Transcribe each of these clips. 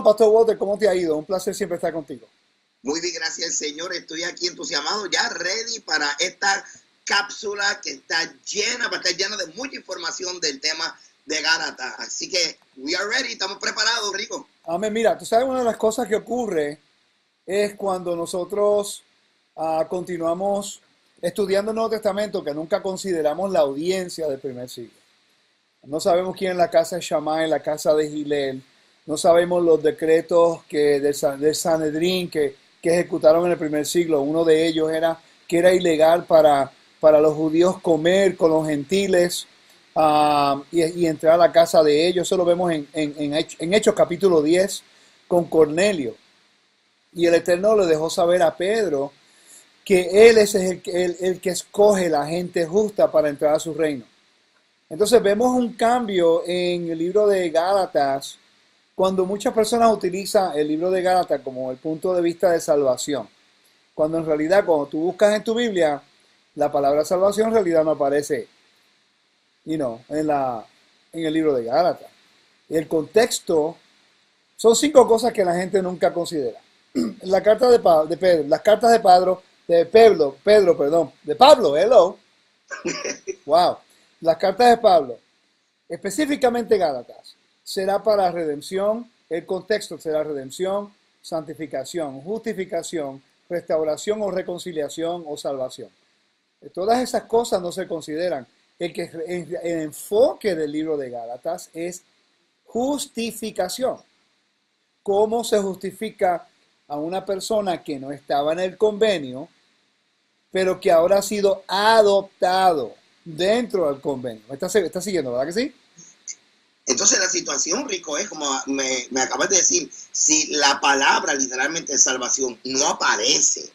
Pastor Walter, ¿cómo te ha ido? Un placer siempre estar contigo. Muy bien, gracias Señor. Estoy aquí entusiasmado, ya ready para esta cápsula que está llena, va a estar llena de mucha información del tema de Gálatas. Así que, we are ready, estamos preparados, Rico. Amén. Mira, tú sabes, una de las cosas que ocurre es cuando nosotros continuamos estudiando el Nuevo Testamento, que nunca consideramos la audiencia del primer siglo. No sabemos quién es la casa de Shammai, en la casa de Gilel. No sabemos los decretos del Sanedrín que ejecutaron en el primer siglo. Uno de ellos era que era ilegal para los judíos comer con los gentiles y entrar a la casa de ellos. Eso lo vemos en Hechos capítulo 10 con Cornelio. Y el Eterno le dejó saber a Pedro que él es el que escoge la gente justa para entrar a su reino. Entonces vemos un cambio en el libro de Gálatas cuando muchas personas utilizan el libro de Gálatas como el punto de vista de salvación. Cuando en realidad, cuando tú buscas en tu Biblia, la palabra salvación en realidad no aparece en el libro de Gálatas. El contexto son 5 cosas que la gente nunca considera. La carta de Pedro, las cartas de Pablo, hello. Wow. Las cartas de Pablo, específicamente Gálatas, será para redención, el contexto será redención, santificación, justificación, restauración o reconciliación o salvación. Todas esas cosas no se consideran. El enfoque del libro de Gálatas es justificación. ¿Cómo se justifica a una persona que no estaba en el convenio, pero que ahora ha sido adoptado dentro del convenio? ¿Me está siguiendo, verdad que sí? Entonces la situación, Rico, es como me acabas de decir, si la palabra literalmente salvación no aparece,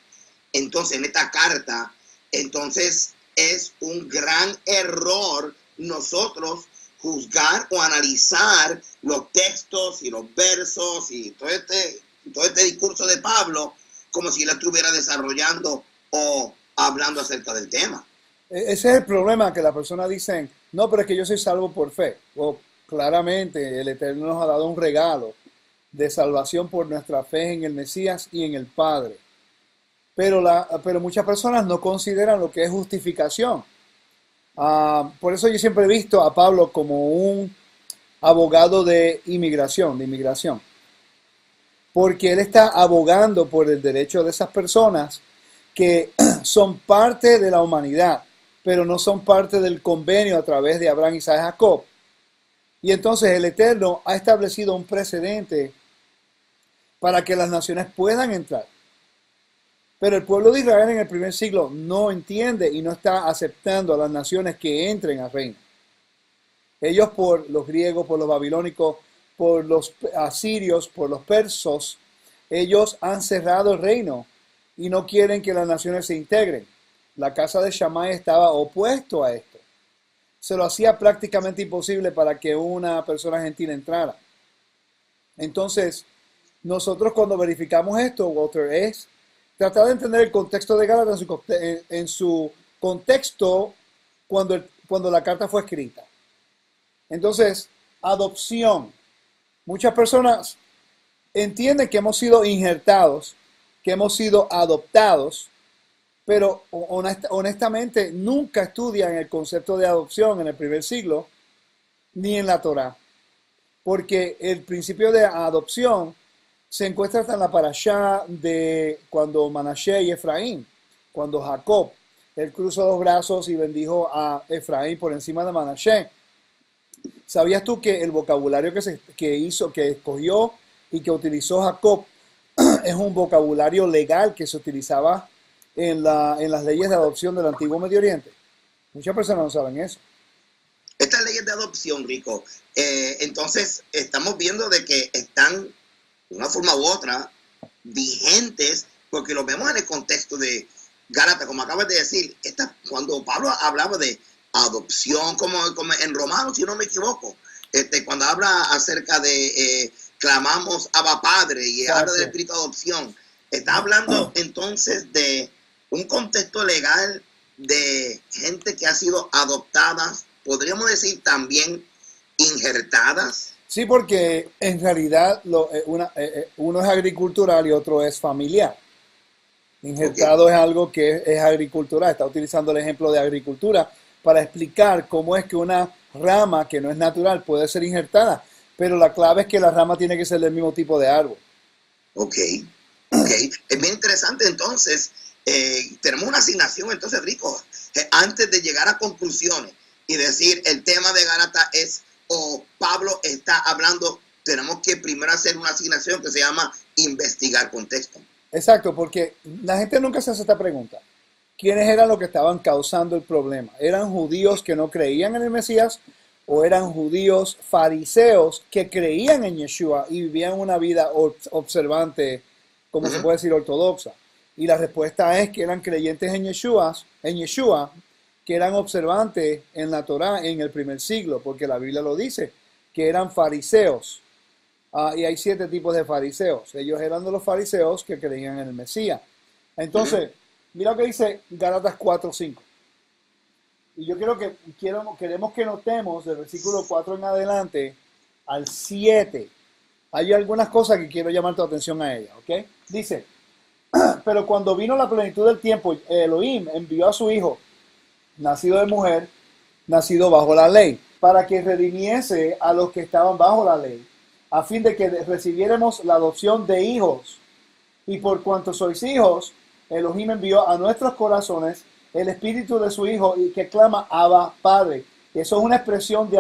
entonces en esta carta, entonces es un gran error nosotros juzgar o analizar los textos y los versos y todo este discurso de Pablo como si lo estuviera desarrollando o hablando acerca del tema. Ese es el problema, que la persona dice, no, pero es que yo soy salvo por fe. O claramente el Eterno nos ha dado un regalo de salvación por nuestra fe en el Mesías y en el Padre. Pero muchas personas no consideran lo que es justificación. Por eso yo siempre he visto a Pablo como un abogado de inmigración. Porque él está abogando por el derecho de esas personas que son parte de la humanidad, pero no son parte del convenio a través de Abraham, Isaac y Jacob. Y entonces el Eterno ha establecido un precedente para que las naciones puedan entrar. Pero el pueblo de Israel en el primer siglo no entiende y no está aceptando a las naciones que entren al reino. Ellos, por los griegos, por los babilónicos, por los asirios, por los persos, ellos han cerrado el reino y no quieren que las naciones se integren. La casa de Shammai estaba opuesto a esto. Se lo hacía prácticamente imposible para que una persona gentil entrara. Entonces, nosotros cuando verificamos esto, Walter, es tratar de entender el contexto de Gálatas en su contexto cuando la carta fue escrita. Entonces, adopción. Muchas personas entienden que hemos sido injertados, que hemos sido adoptados, pero honestamente nunca estudian el concepto de adopción en el primer siglo ni en la Torá, porque el principio de adopción se encuentra hasta en la parashá de cuando Manashe y Efraín, cuando Jacob, él cruzó los brazos y bendijo a Efraín por encima de Manashe. ¿Sabías tú que el vocabulario que escogió y que utilizó Jacob es un vocabulario legal que se utilizaba en las leyes de adopción del antiguo Medio Oriente? Muchas personas no saben eso. Estas leyes de adopción, Rico, entonces estamos viendo de que están de una forma u otra vigentes, porque lo vemos en el contexto de Gálatas, como acabas de decir. Cuando Pablo hablaba de adopción, como en Romanos, si no me equivoco, cuando habla acerca de clamamos Abba Padre y habla del espíritu de adopción, está hablando entonces de un contexto legal de gente que ha sido adoptada, podríamos decir también injertadas. Sí, porque en realidad uno es agricultural y otro es familiar. Ok, Injertado es algo que es agricultural. Está utilizando el ejemplo de agricultura para explicar cómo es que una rama que no es natural puede ser injertada. Pero la clave es que la rama tiene que ser del mismo tipo de árbol. ok, ok. Es bien interesante entonces. Tenemos una asignación entonces, Rico, antes de llegar a conclusiones y decir el tema de Gálatas es o Pablo está hablando, tenemos que primero hacer una asignación que se llama investigar contexto. Exacto, porque la gente nunca se hace esta pregunta. ¿Quiénes eran los que estaban causando el problema? ¿Eran judíos que no creían en el Mesías o eran judíos fariseos que creían en Yeshua y vivían una vida observante, como se Ujú. puede decir, ortodoxa? Y la respuesta es que eran creyentes en Yeshua, que eran observantes en la Torá en el primer siglo, porque la Biblia lo dice, que eran fariseos. Y hay 7 tipos de fariseos. Ellos eran de los fariseos que creían en el Mesías. Ujú. Entonces, mira lo que dice Gálatas 4:5. Y yo queremos que notemos del versículo 4 en adelante al 7. Hay algunas cosas que quiero llamar tu atención a ellas, ¿ok? Dice, pero cuando vino la plenitud del tiempo, Elohim envió a su hijo, nacido de mujer, nacido bajo la ley, para que redimiese a los que estaban bajo la ley, a fin de que recibiéramos la adopción de hijos. Y por cuanto sois hijos, Elohim envió a nuestros corazones el espíritu de su hijo y que clama Abba Padre. Y eso es una expresión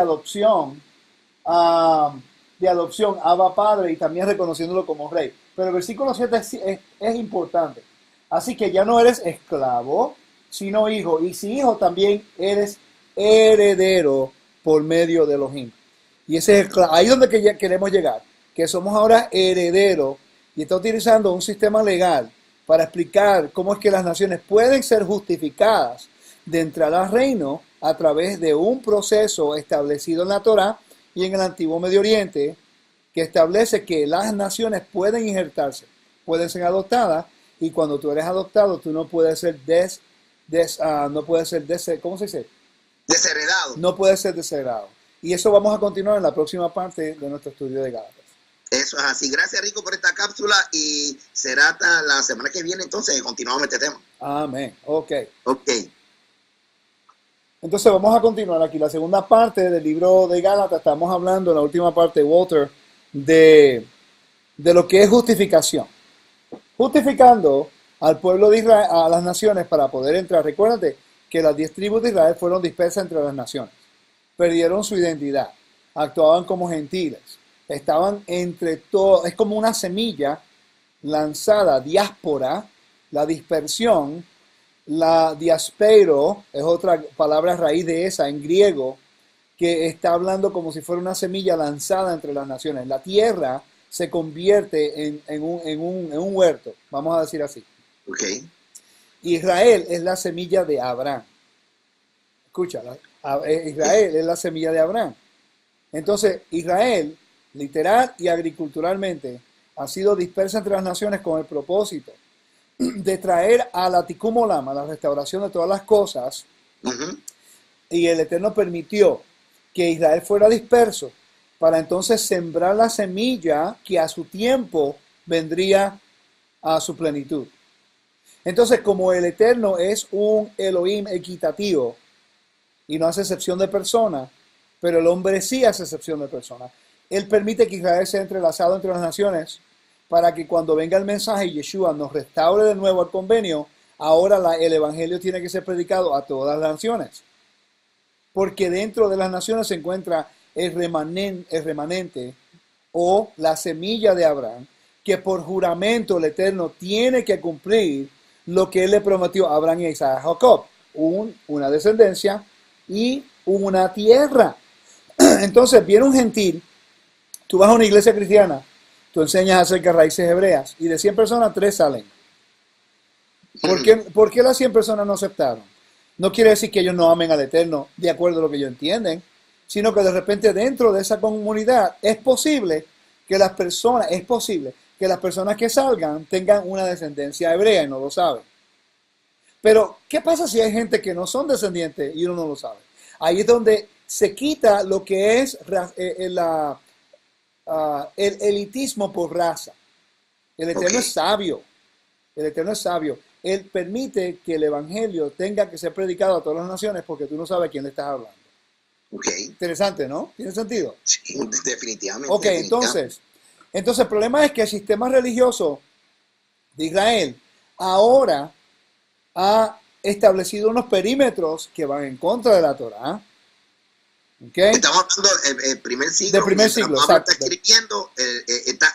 ah, de adopción, Abba Padre, y también reconociéndolo como rey. Pero el versículo 7 es importante. Así que ya no eres esclavo, sino hijo. Y si hijo, también eres heredero por medio de Elohim. Y ese es ahí donde queremos llegar, que somos ahora herederos y está utilizando un sistema legal para explicar cómo es que las naciones pueden ser justificadas de entrar al reino a través de un proceso establecido en la Torá y en el antiguo Medio Oriente que establece que las naciones pueden injertarse, pueden ser adoptadas y cuando tú eres adoptado tú no puedes ser no puedes ser ¿cómo se dice? Desheredado. No puedes ser desheredado. Y eso vamos a continuar en la próxima parte de nuestro estudio de Gálatas. Eso es así. Gracias, Rico, por esta cápsula y será hasta la semana que viene entonces que continuamos este tema. Amén. Ok. Ok. Entonces vamos a continuar aquí. La segunda parte del libro de Gálatas, estamos hablando en la última parte, Walter, de lo que es justificación. Justificando al pueblo de Israel, a las naciones para poder entrar. Recuérdate que las 10 tribus de Israel fueron dispersas entre las naciones. Perdieron su identidad. Actuaban como gentiles. Estaban entre todos. Es como una semilla lanzada, diáspora, la dispersión. La diaspero es otra palabra raíz de esa en griego que está hablando como si fuera una semilla lanzada entre las naciones. La tierra se convierte en un huerto, vamos a decir así. Ok. Israel es la semilla de Abraham. Escucha, Israel es la semilla de Abraham. Entonces, Israel, literal y agriculturalmente, ha sido dispersa entre las naciones con el propósito de traer a la Tikkun Olam, a la restauración de todas las cosas, Ujú. y el Eterno permitió que Israel fuera disperso para entonces sembrar la semilla que a su tiempo vendría a su plenitud. Entonces, como el Eterno es un Elohim equitativo y no hace excepción de persona, pero el hombre sí hace excepción de persona, Él permite que Israel sea entrelazado entre las naciones para que cuando venga el mensaje y Yeshua nos restaure de nuevo el convenio, ahora el evangelio tiene que ser predicado a todas las naciones. Porque dentro de las naciones se encuentra el remanente o la semilla de Abraham, que por juramento el Eterno tiene que cumplir lo que él le prometió a Abraham y a Isaac, a Jacob, una descendencia y una tierra. Entonces viene un gentil, tú vas a una iglesia cristiana, tú enseñas acerca de raíces hebreas y de 100 personas, 3 salen. ¿Por qué las 100 personas no aceptaron? No quiere decir que ellos no amen al Eterno de acuerdo a lo que ellos entienden, sino que de repente dentro de esa comunidad es posible que las personas que salgan tengan una descendencia hebrea y no lo saben. Pero, ¿qué pasa si hay gente que no son descendientes y uno no lo sabe? Ahí es donde se quita lo que es el elitismo por raza. El Eterno es sabio. El Eterno es sabio. Él permite que el Evangelio tenga que ser predicado a todas las naciones porque tú no sabes a quién le estás hablando. Interesante, ¿no? ¿Tiene sentido? Sí, definitivamente. Ok, entonces el problema es que el sistema religioso de Israel ahora ha establecido unos perímetros que van en contra de la Torá. ¿Okay? Estamos hablando del primer siglo. Del primer siglo, Pablo exacto. está escribiendo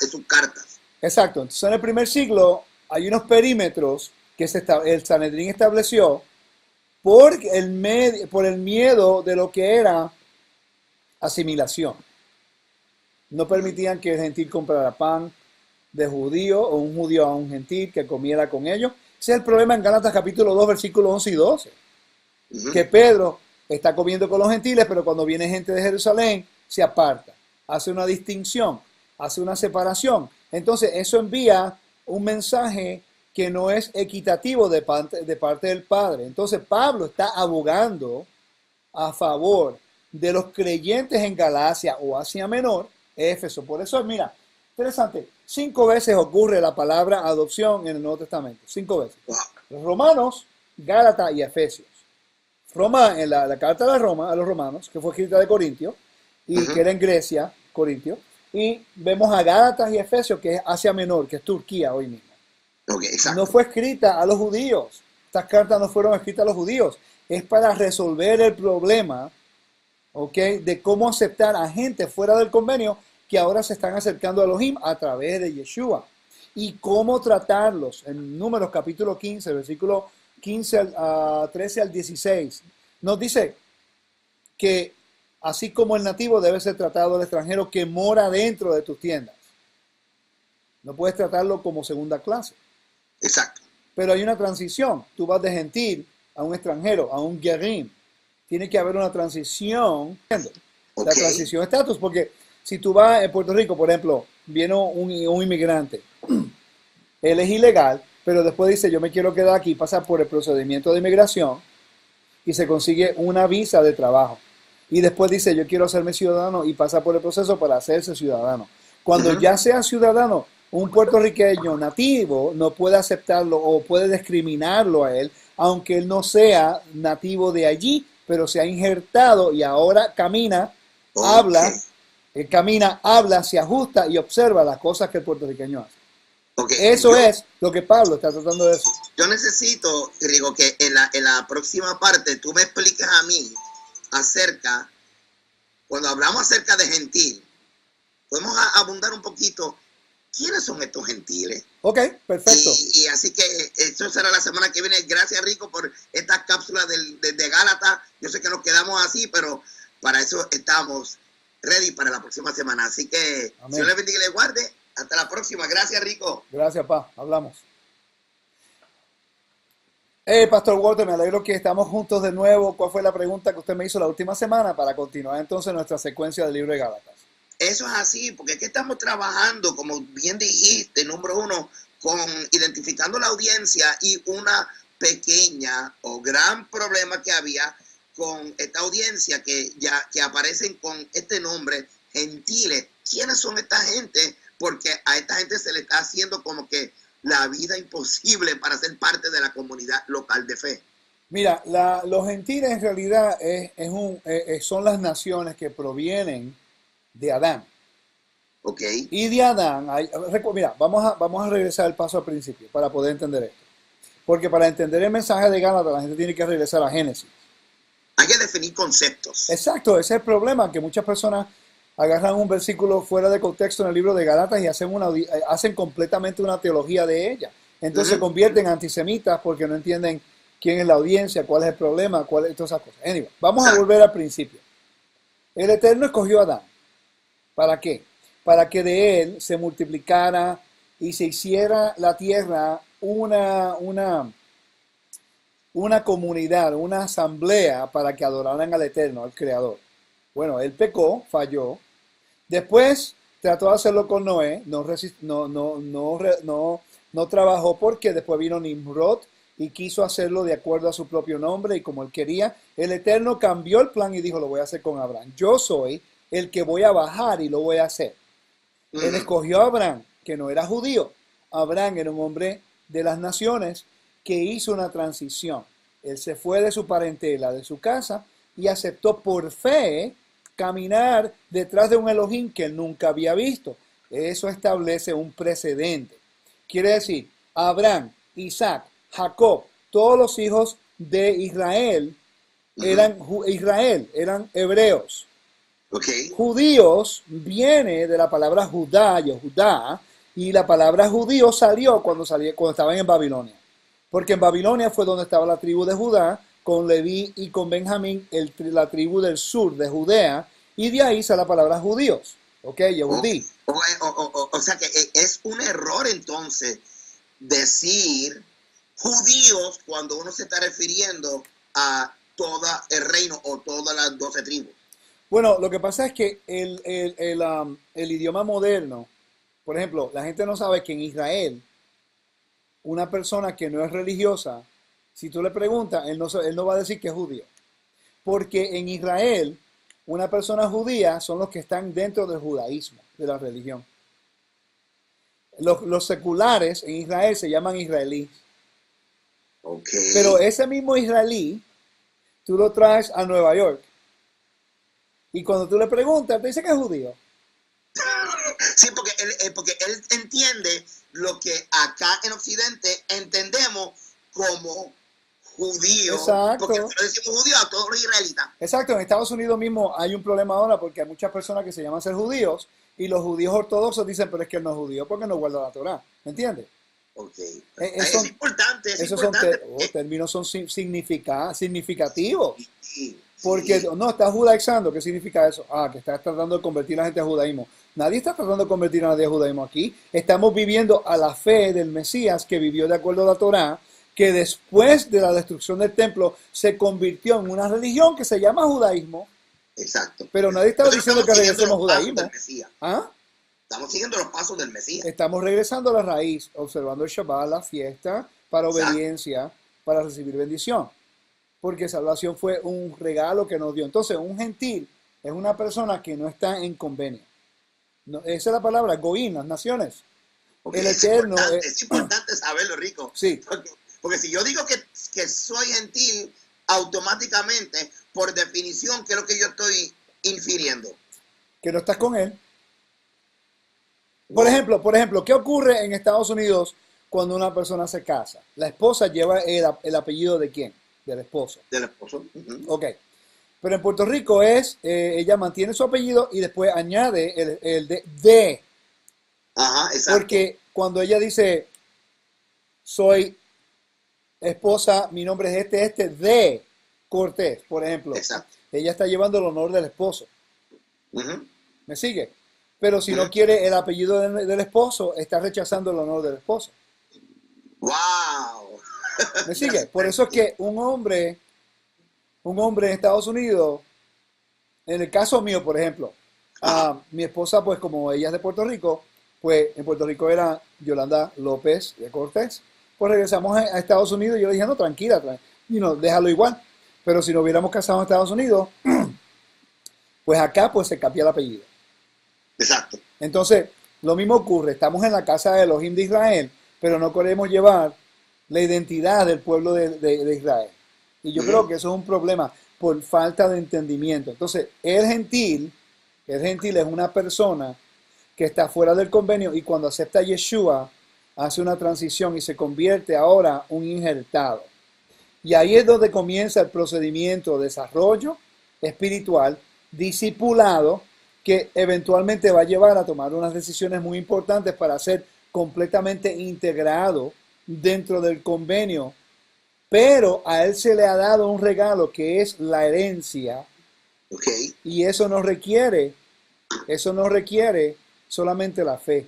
sus cartas. Exacto. Entonces, en el primer siglo hay unos perímetros que el Sanedrín estableció por el miedo de lo que era asimilación. No permitían que el gentil comprara pan de judío o un judío a un gentil que comiera con ellos. Ese es el problema en Gálatas capítulo 2, versículos 11 y 12. Que Pedro está comiendo con los gentiles, pero cuando viene gente de Jerusalén, se aparta. Hace una distinción, hace una separación. Entonces, eso envía un mensaje que no es equitativo de parte del Padre. Entonces, Pablo está abogando a favor de los creyentes en Galacia o Asia Menor, Éfeso. Por eso, mira, interesante, 5 veces ocurre la palabra adopción en el Nuevo Testamento. 5 veces. Los Romanos, Gálatas y Efesios. Roma, en la carta de Roma a los romanos, que fue escrita de Corintio, y que era en Grecia, Corintio, y vemos a Gálatas y Efesios, que es Asia Menor, que es Turquía hoy mismo. No fue escrita a los judíos. Estas cartas no fueron escritas a los judíos. Es para resolver el problema, de cómo aceptar a gente fuera del convenio que ahora se están acercando a Elohim a través de Yeshua. Y cómo tratarlos. En Números capítulo 15, versículo 13 al 16, nos dice que así como el nativo debe ser tratado el extranjero que mora dentro de tus tiendas. No puedes tratarlo como segunda clase. Exacto. Pero hay una transición. Tú vas de gentil a un extranjero, a un guerrín. Tiene que haber una transición. La transición de estatus, porque si tú vas en Puerto Rico, por ejemplo, viene un inmigrante. Él es ilegal, pero después dice, yo me quiero quedar aquí, pasa por el procedimiento de inmigración y se consigue una visa de trabajo. Y después dice, yo quiero hacerme ciudadano y pasa por el proceso para hacerse ciudadano. Cuando ya sea ciudadano, un puertorriqueño nativo no puede aceptarlo o puede discriminarlo a él, aunque él no sea nativo de allí, pero se ha injertado y ahora camina, habla, se ajusta y observa las cosas que el puertorriqueño hace. Eso es lo que Pablo está tratando de decir. Yo necesito, digo, que en la próxima parte tú me expliques a mí acerca, cuando hablamos acerca de gentil, podemos abundar un poquito. ¿Quiénes son estos gentiles? Ok, perfecto. Y así que eso será la semana que viene. Gracias, Rico, por estas cápsulas de Gálatas. Yo sé que nos quedamos así, pero para eso estamos ready para la próxima semana. Así que Dios les bendiga y les guarde. Hasta la próxima. Gracias, Rico. Gracias, Pa. Hablamos. Pastor Walter, me alegro que estamos juntos de nuevo. ¿Cuál fue la pregunta que usted me hizo la última semana para continuar entonces nuestra secuencia del libro de Gálatas? Eso es así, porque aquí estamos trabajando, como bien dijiste, número 1, con identificando la audiencia y una pequeña o gran problema que había con esta audiencia que aparecen con este nombre, gentiles. ¿Quiénes son esta gente? Porque a esta gente se le está haciendo como que la vida imposible para ser parte de la comunidad local de fe. Mira, los gentiles en realidad son las naciones que provienen de Adán. Y de Adán, mira, vamos a regresar el paso al principio para poder entender esto. Porque para entender el mensaje de Gálatas, la gente tiene que regresar a Génesis. Hay que definir conceptos. Exacto, ese es el problema, que muchas personas agarran un versículo fuera de contexto en el libro de Gálatas y hacen completamente una teología de ella. Entonces se convierten en antisemitas porque no entienden quién es la audiencia, cuál es el problema, todas esas cosas. Anyway, vamos a volver al principio. El Eterno escogió a Adán. ¿Para qué? Para que de él se multiplicara y se hiciera la tierra una comunidad, una asamblea para que adoraran al Eterno, al Creador. Bueno, él pecó, falló. Después trató de hacerlo con Noé, no trabajó porque después vino Nimrod y quiso hacerlo de acuerdo a su propio nombre y como él quería. El Eterno cambió el plan y dijo, lo voy a hacer con Abraham. Yo soy el que voy a bajar y lo voy a hacer. Él Ujú. escogió a Abraham, que no era judío. Abraham era un hombre de las naciones que hizo una transición. Él se fue de su parentela, de su casa, y aceptó por fe caminar detrás de un Elohim que él nunca había visto. Eso establece un precedente. Quiere decir, Abraham, Isaac, Jacob, todos los hijos de Ujú. Israel, eran hebreos. Ok. Judíos viene de la palabra Judá, Yehudá, y la palabra judío cuando estaban en Babilonia. Porque en Babilonia fue donde estaba la tribu de Judá, con Leví y con Benjamín, la tribu del sur de Judea, y de ahí sale la palabra judíos, ¿ok? Ok. Yehudí. O sea que es un error entonces decir judíos cuando uno se está refiriendo a todo el reino o todas las 12 tribus. Bueno, lo que pasa es que el idioma moderno, por ejemplo, la gente no sabe que en Israel, una persona que no es religiosa, si tú le preguntas, él no va a decir que es judío. Porque en Israel, una persona judía son los que están dentro del judaísmo, de la religión. Los seculares en Israel se llaman israelíes. Ok. Pero ese mismo israelí, tú lo traes a Nueva York. Y cuando tú le preguntas, te dice que es judío. Sí, porque él entiende lo que acá en Occidente entendemos como judío, porque Exacto. le decimos judío a todos los israelitas. Exacto. En Estados Unidos mismo hay un problema ahora porque hay muchas personas que se llaman ser judíos y los judíos ortodoxos dicen, pero es que él no es judío porque no guarda la Torá. ¿Me entiendes? Ok. Esos, Es esos son importante. términos son significativos. Sí, Porque sí, no, está judaizando. ¿Qué significa eso? Ah, que está tratando de convertir a la gente al judaísmo. Nadie está tratando de convertir a nadie al judaísmo aquí. Estamos viviendo a la fe del Mesías que vivió de acuerdo a la Torá, que después de la destrucción del templo se convirtió en una religión que se llama judaísmo. exacto. Pero nadie está Nosotros diciendo estamos que siguiendo regresemos los al pasos del judaísmo. Mesías. ¿Ah? Estamos siguiendo los pasos del Mesías. Estamos regresando a la raíz, observando el Shabbat, la fiesta, para Exacto. obediencia, para recibir bendición. Porque salvación fue un regalo que nos dio. Entonces, un gentil es una persona que no está en convenio. No, esa es la palabra, goín, las naciones. Porque El Eterno, es importante saberlo, Rico. sí, Porque si yo digo que soy gentil, automáticamente, por definición, ¿qué es lo que yo estoy infiriendo? que no estás con él. Wow. Por ejemplo, ¿qué ocurre en Estados Unidos cuando una persona se casa? La esposa lleva el apellido de quién? Del esposo. Del esposo. Uh-huh. Ok. Pero en Puerto Rico ella mantiene su apellido y después añade el de. Ajá, exacto. Porque cuando ella dice, soy esposa, mi nombre es de Cortés, por ejemplo, Exacto. ella está llevando el honor del esposo. Uh-huh. ¿Me sigue? Pero si Uh-huh. no quiere el apellido del esposo, está rechazando el honor del esposo. Wow. ¿Me sigue? Por eso es que un hombre en Estados Unidos, en el caso mío, por ejemplo, Ajá. mi esposa, pues como ella es de Puerto Rico, pues en Puerto Rico era Yolanda López de Cortés. Pues regresamos a Estados Unidos y yo le dije, no, tranquila, déjalo igual. Pero si nos hubiéramos casado en Estados Unidos, pues acá pues se cambia el apellido. Exacto. Entonces, lo mismo ocurre, estamos en la casa de Elohim de Israel, pero no queremos llevar la identidad del pueblo de Israel. Y yo creo Uh-huh. que eso es un problema por falta de entendimiento. Entonces, el gentil es una persona que está fuera del convenio y cuando acepta a Yeshua, hace una transición y se convierte ahora un injertado. Y ahí es donde comienza el procedimiento de desarrollo espiritual, discipulado, que eventualmente va a llevar a tomar unas decisiones muy importantes para ser completamente integrado dentro del convenio. Pero a él se le ha dado un regalo que es la herencia Ok. y eso no requiere solamente la fe.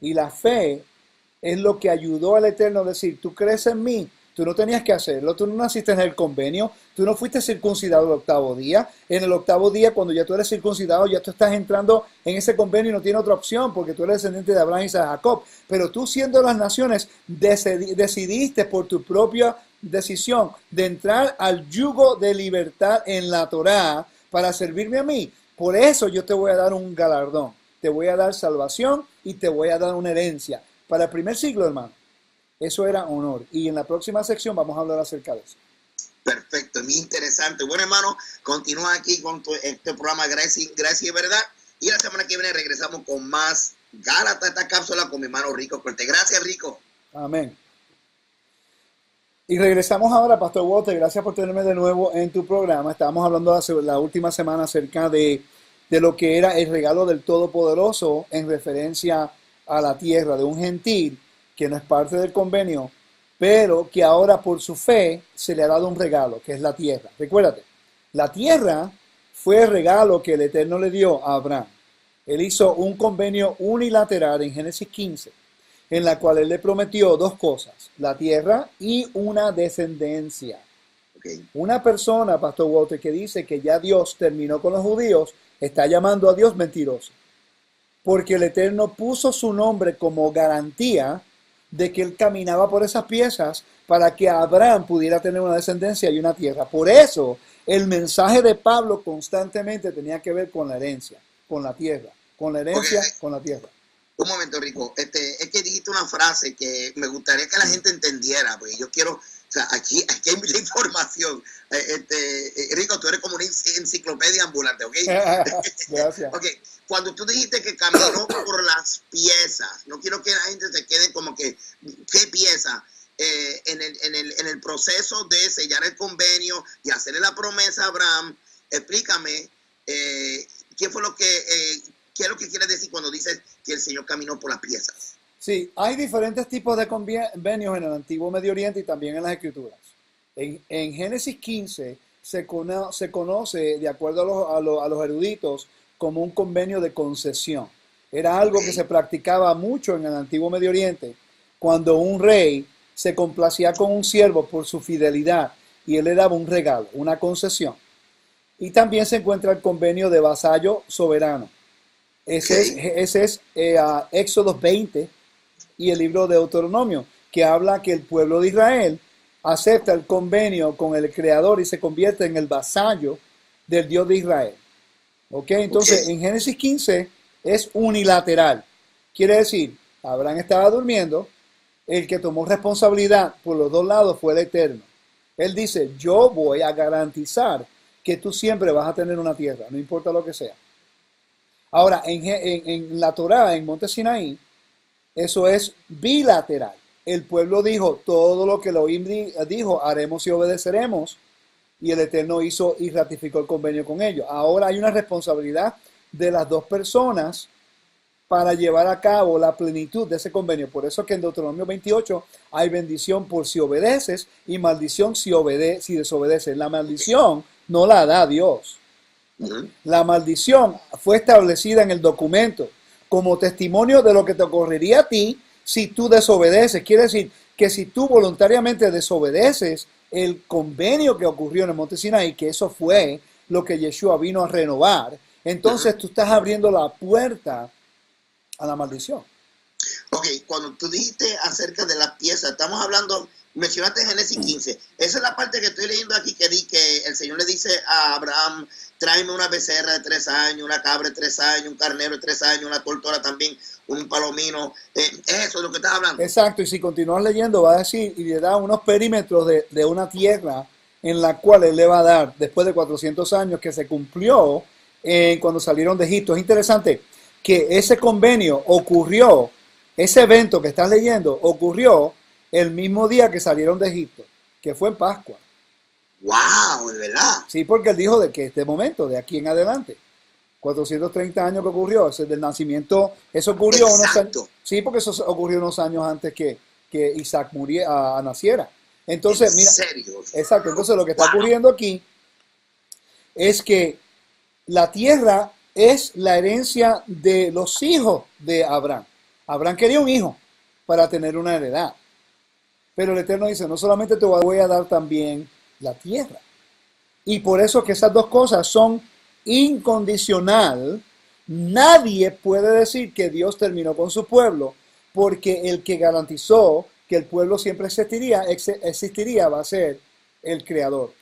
Y la fe es lo que ayudó al Eterno a decir, tú crees en mí, tú no tenías que hacerlo, tú no naciste en el convenio, tú no fuiste circuncidado el octavo día. En el octavo día, cuando ya tú eres circuncidado, ya tú estás entrando en ese convenio y no tienes otra opción porque tú eres descendiente de Abraham y de Jacob. Pero tú siendo las naciones, decidiste por tu propia decisión de entrar al yugo de libertad en la Torá para servirme a mí. Por eso yo te voy a dar un galardón. te voy a dar salvación y te voy a dar una herencia. Para el primer siglo, hermano, eso era honor. Y en la próxima sección vamos a hablar acerca de eso. Perfecto, muy interesante. Bueno, hermano, continúa aquí con este programa Gracia y Verdad. Y la semana que viene regresamos con más Gálatas, esta cápsula con mi hermano Rico Cortés. Gracias, Rico. Amén. Y regresamos ahora, Pastor Walter. Gracias por tenerme de nuevo en tu programa. Estábamos hablando la última semana acerca de lo que era el regalo del Todopoderoso en referencia a la tierra de un gentil que no es parte del convenio, pero que ahora por su fe se le ha dado un regalo, que es la tierra. Recuérdate, la tierra fue el regalo que el Eterno le dio a Abraham. Él hizo un convenio unilateral en Génesis 15, en la cual él le prometió dos cosas, la tierra y una descendencia. Okay. Una persona, Pastor Walter, que dice que ya Dios terminó con los judíos, está llamando a Dios mentiroso. Porque el Eterno puso su nombre como garantía de que él caminaba por esas piezas para que Abraham pudiera tener una descendencia y una tierra. Por eso, el mensaje de Pablo constantemente tenía que ver con la herencia, con la tierra, con la herencia, con la tierra. Un momento, Rico. Es que dijiste una frase que me gustaría que la gente entendiera, porque yo quiero, o sea, aquí hay mucha información. Rico, tú eres como una enciclopedia ambulante, ¿ok? Gracias. Ok, cuando tú dijiste que caminó por las piezas, no quiero que la gente se quede como que, ¿qué pieza? En el proceso de sellar el convenio y hacerle la promesa a Abraham, explícame qué fue lo que... ¿Qué es lo que quiere decir cuando dices que el Señor caminó por las piezas? Sí, hay diferentes tipos de convenios en el Antiguo Medio Oriente y también en las Escrituras. En Génesis 15 se conoce, de acuerdo a los eruditos, como un convenio de concesión. Era algo que se practicaba mucho en el Antiguo Medio Oriente, cuando un rey se complacía con un siervo por su fidelidad y él le daba un regalo, una concesión. Y también se encuentra el convenio de vasallo soberano. Ese es Éxodo 20 y el libro de Deuteronomio, que habla que el pueblo de Israel acepta el convenio con el Creador y se convierte en el vasallo del Dios de Israel. Entonces, en Génesis 15 es unilateral. Quiere decir, Abraham estaba durmiendo, el que tomó responsabilidad por los dos lados fue el Eterno. Él dice, yo voy a garantizar que tú siempre vas a tener una tierra, no importa lo que sea. Ahora, en la Torá, en Monte Sinaí, eso es bilateral. El pueblo dijo, todo lo que Elohim dijo, haremos y obedeceremos. Y el Eterno hizo y ratificó el convenio con ellos. Ahora hay una responsabilidad de las dos personas para llevar a cabo la plenitud de ese convenio. Por eso que en Deuteronomio 28 hay bendición por si obedeces y maldición si desobedeces. La maldición no la da Dios. La maldición fue establecida en el documento como testimonio de lo que te ocurriría a ti si tú desobedeces. Quiere decir que si tú voluntariamente desobedeces el convenio que ocurrió en el Monte Sinaí, que eso fue lo que Yeshua vino a renovar, entonces tú estás abriendo la puerta a la maldición. Ok, cuando tú dijiste acerca de las piezas, estamos hablando, mencionaste Génesis 15. Esa es la parte que estoy leyendo aquí que el Señor le dice a Abraham, tráeme una becerra de 3 años, una cabra de 3 años, un carnero de 3 años, una tortora también, un palomino. Eso es lo que estás hablando. Exacto, y si continúas leyendo va a decir, y le da unos perímetros de una tierra en la cual él le va a dar, después de 400 años que se cumplió cuando salieron de Egipto. Es interesante que ese convenio ocurrió, ese evento que estás leyendo ocurrió el mismo día que salieron de Egipto, que fue en Pascua. ¡Wow! ¿De verdad? Sí, porque él dijo de que este momento, de aquí en adelante, 430 años que ocurrió, ese del nacimiento, eso ocurrió unos años. Sí, porque eso ocurrió unos años antes que Isaac naciera. Entonces, mira, serio? Exacto, entonces lo que está ocurriendo aquí es que la tierra es la herencia de los hijos de Abraham. Abraham quería un hijo para tener una heredad. Pero el Eterno dice, no solamente te voy a dar también la tierra. Y por eso que esas dos cosas son incondicional. Nadie puede decir que Dios terminó con su pueblo, porque el que garantizó que el pueblo siempre existiría va a ser el Creador.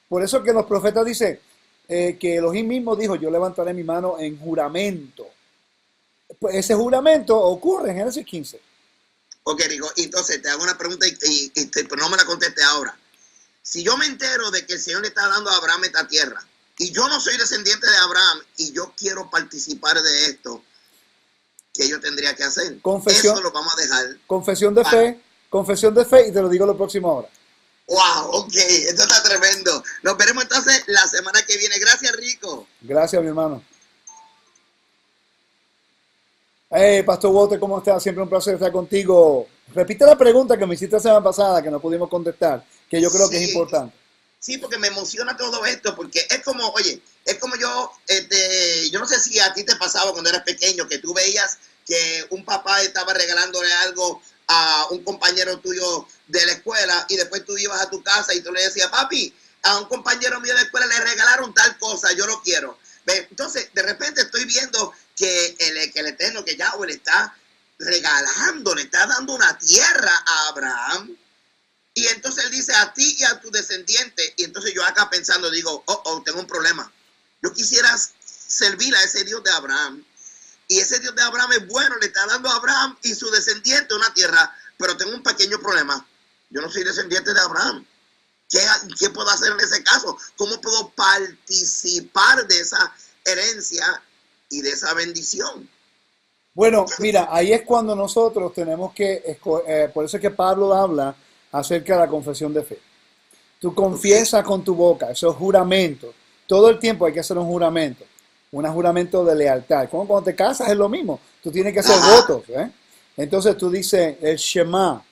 Por eso que los profetas dicen que Elohim mismo dijo, yo levantaré mi mano en juramento. Pues ese juramento ocurre en Génesis 15. Ok, Rico, entonces te hago una pregunta pero no me la conteste ahora. Si yo me entero de que el Señor le está dando a Abraham esta tierra y yo no soy descendiente de Abraham y yo quiero participar de esto, ¿qué yo tendría que hacer? Confesión, Eso lo vamos a dejar. confesión de fe, y te lo digo la próxima hora. Wow, ok, esto está tremendo. Nos veremos entonces la semana que viene. Gracias, Rico. Gracias, mi hermano. Hey, Pastor Walter, ¿cómo estás? Siempre un placer estar contigo. Repite la pregunta que me hiciste la semana pasada que no pudimos contestar, que yo creo que es importante. Sí, porque me emociona todo esto, porque es como, oye, es como yo no sé si a ti te pasaba cuando eras pequeño, que tú veías que un papá estaba regalándole algo a un compañero tuyo de la escuela y después tú ibas a tu casa y tú le decías, papi, a un compañero mío de la escuela le regalaron tal cosa, yo lo quiero. Entonces, de repente estoy viendo que el Eterno, que Yahweh le está regalando, le está dando una tierra a Abraham. Y entonces él dice a ti y a tu descendiente. Y entonces yo acá pensando, digo, tengo un problema. Yo quisiera servir a ese Dios de Abraham. Y ese Dios de Abraham es bueno, le está dando a Abraham y su descendiente una tierra. Pero tengo un pequeño problema. Yo no soy descendiente de Abraham. ¿Qué puedo hacer en ese caso? ¿Cómo puedo participar de esa herencia y de esa bendición? Bueno, mira, ahí es cuando nosotros tenemos que, por eso es que Pablo habla acerca de la confesión de fe. Tú confiesas con tu boca, eso es juramento. Todo el tiempo hay que hacer un juramento de lealtad. Como cuando te casas es lo mismo, tú tienes que hacer votos. Entonces tú dices el Shema.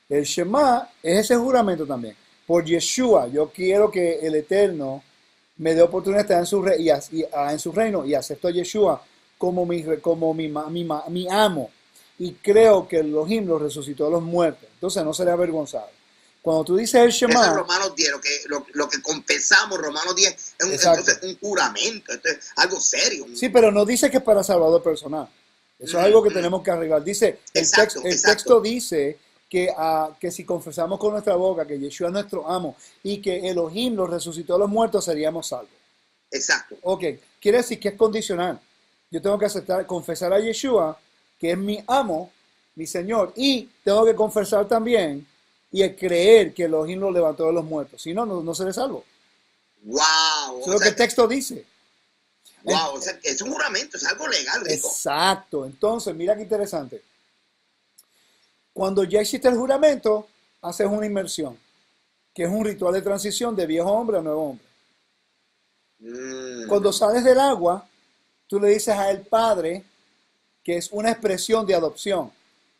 El Shema es ese juramento también. Por Yeshua, yo quiero que el Eterno me dé oportunidad de estar en su reino y acepto a Yeshua como mi amo. Y creo que Elohim lo resucitó a los muertos. Entonces no seré avergonzado. Cuando tú dices el Shema... Eso es Romanos 10, lo que confesamos, Romanos 10, es entonces un juramento, esto es algo serio. Sí, pero no dice que es para salvador personal. Eso es algo que tenemos que arreglar. Dice, el texto dice que si confesamos con nuestra boca que Yeshua es nuestro amo y que Elohim lo resucitó a los muertos, seríamos salvos. Exacto. Ok, quiere decir que es condicional. Yo tengo que confesar a Yeshua, que es mi amo, mi Señor, y tengo que confesar también y creer que Elohim lo levantó de los muertos. Si no, no seré salvo. ¡Wow! Eso es lo que el texto dice. ¡Wow! O sea, es un juramento, es algo legal, Rico. Exacto. Entonces, mira qué interesante. Cuando ya existe el juramento, haces una inmersión, que es un ritual de transición de viejo hombre a nuevo hombre. Cuando sales del agua, tú le dices a el Padre que es una expresión de adopción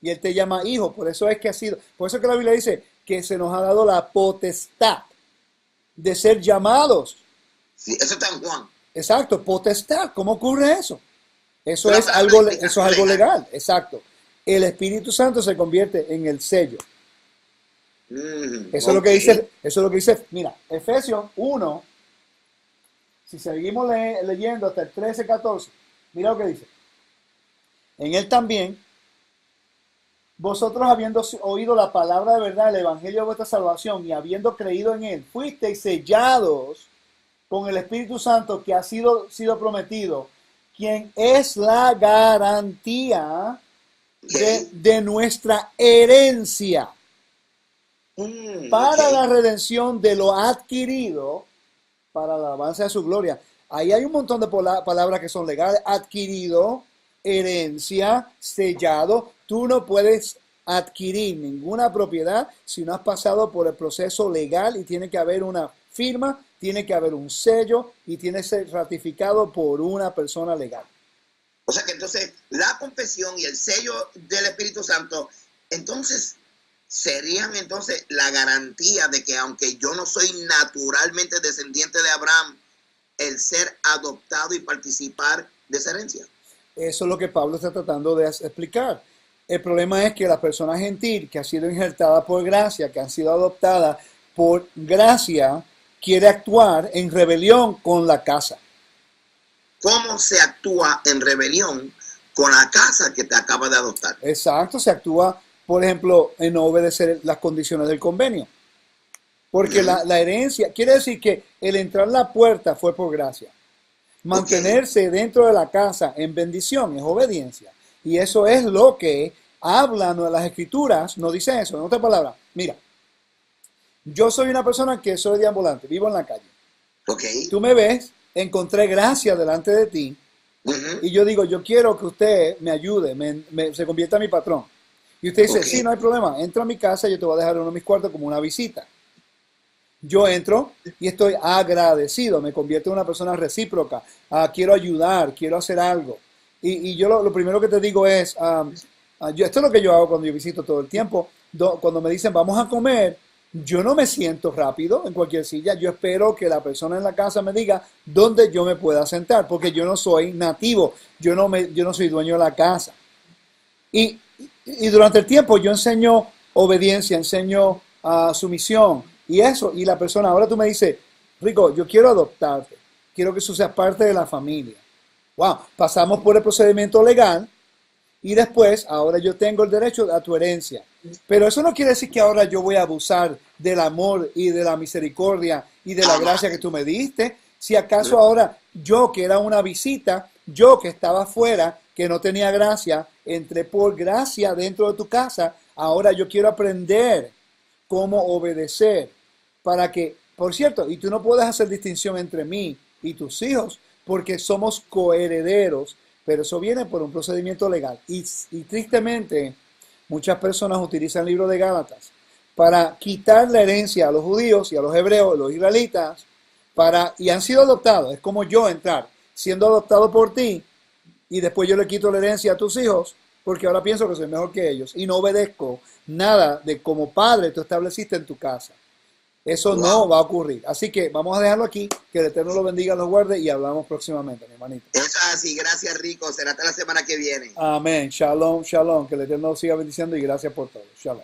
y él te llama hijo. Por eso es que la Biblia dice que se nos ha dado la potestad de ser llamados. Sí, eso está en Juan. Exacto, potestad. ¿Cómo ocurre eso? Eso es algo legal. Exacto. El Espíritu Santo se convierte en el sello. Eso es lo que dice, mira, Efesios 1, si seguimos leyendo hasta el 13-14, mira lo que dice. En él también, vosotros habiendo oído la palabra de verdad, el evangelio de vuestra salvación, y habiendo creído en él, fuisteis sellados con el Espíritu Santo que ha sido prometido, quien es la garantía de nuestra herencia para la redención de lo adquirido para la alabanza de su gloria. Ahí hay un montón de palabras que son legales. Adquirido, herencia, sellado. Tú no puedes adquirir ninguna propiedad si no has pasado por el proceso legal y tiene que haber una firma, tiene que haber un sello y tiene que ser ratificado por una persona legal. O sea que entonces la confesión y el sello del Espíritu Santo, entonces serían entonces la garantía de que aunque yo no soy naturalmente descendiente de Abraham, el ser adoptado y participar de esa herencia. Eso es lo que Pablo está tratando de explicar. El problema es que la persona gentil que ha sido injertada por gracia, que ha sido adoptada por gracia, quiere actuar en rebelión con la casa. ¿Cómo se actúa en rebelión con la casa que te acaba de adoptar? Exacto, se actúa, por ejemplo, en no obedecer las condiciones del convenio. Porque la herencia, quiere decir que el entrar a la puerta fue por gracia. Mantenerse dentro de la casa en bendición es obediencia. Y eso es lo que hablan las escrituras, no dice eso, en otras palabras. Mira, yo soy una persona que soy deambulante, vivo en la calle. Ok. Tú me ves, encontré gracia delante de ti y yo digo, yo quiero que usted me ayude, se convierta en mi patrón. Y usted dice, sí, no hay problema, entra a mi casa, yo te voy a dejar uno de mis cuartos como una visita. Yo entro y estoy agradecido, me convierto en una persona recíproca, quiero ayudar, quiero hacer algo. Y yo lo primero que te digo es, esto es lo que yo hago cuando yo visito todo el tiempo, cuando me dicen vamos a comer, yo no me siento rápido en cualquier silla, yo espero que la persona en la casa me diga dónde yo me pueda sentar, porque yo no soy nativo, yo no soy dueño de la casa. Y durante el tiempo yo enseño obediencia, enseño sumisión y eso, y la persona, ahora tú me dices, Rico, yo quiero adoptarte, quiero que tú seas parte de la familia. Wow, pasamos por el procedimiento legal y después, ahora yo tengo el derecho a tu herencia. Pero eso no quiere decir que ahora yo voy a abusar del amor y de la misericordia y de la gracia que tú me diste. Si acaso ahora yo, que era una visita, yo que estaba afuera, que no tenía gracia, entré por gracia dentro de tu casa, ahora yo quiero aprender cómo obedecer para que, por cierto, y tú no puedes hacer distinción entre mí y tus hijos porque somos coherederos, pero eso viene por un procedimiento legal. Y tristemente, muchas personas utilizan el libro de Gálatas para quitar la herencia a los judíos y a los hebreos, los israelitas, y han sido adoptados. Es como yo entrar, siendo adoptado por ti, y después yo le quito la herencia a tus hijos, porque ahora pienso que soy mejor que ellos, y no obedezco nada de como padre tú estableciste en tu casa. Eso no va a ocurrir. Así que vamos a dejarlo aquí, que el Eterno lo bendiga, los guarde, y hablamos próximamente, mi hermanito. Eso es así, gracias Rico, será hasta la semana que viene. Amén. Shalom, shalom. Que el Eterno siga bendiciendo y gracias por todo. Shalom.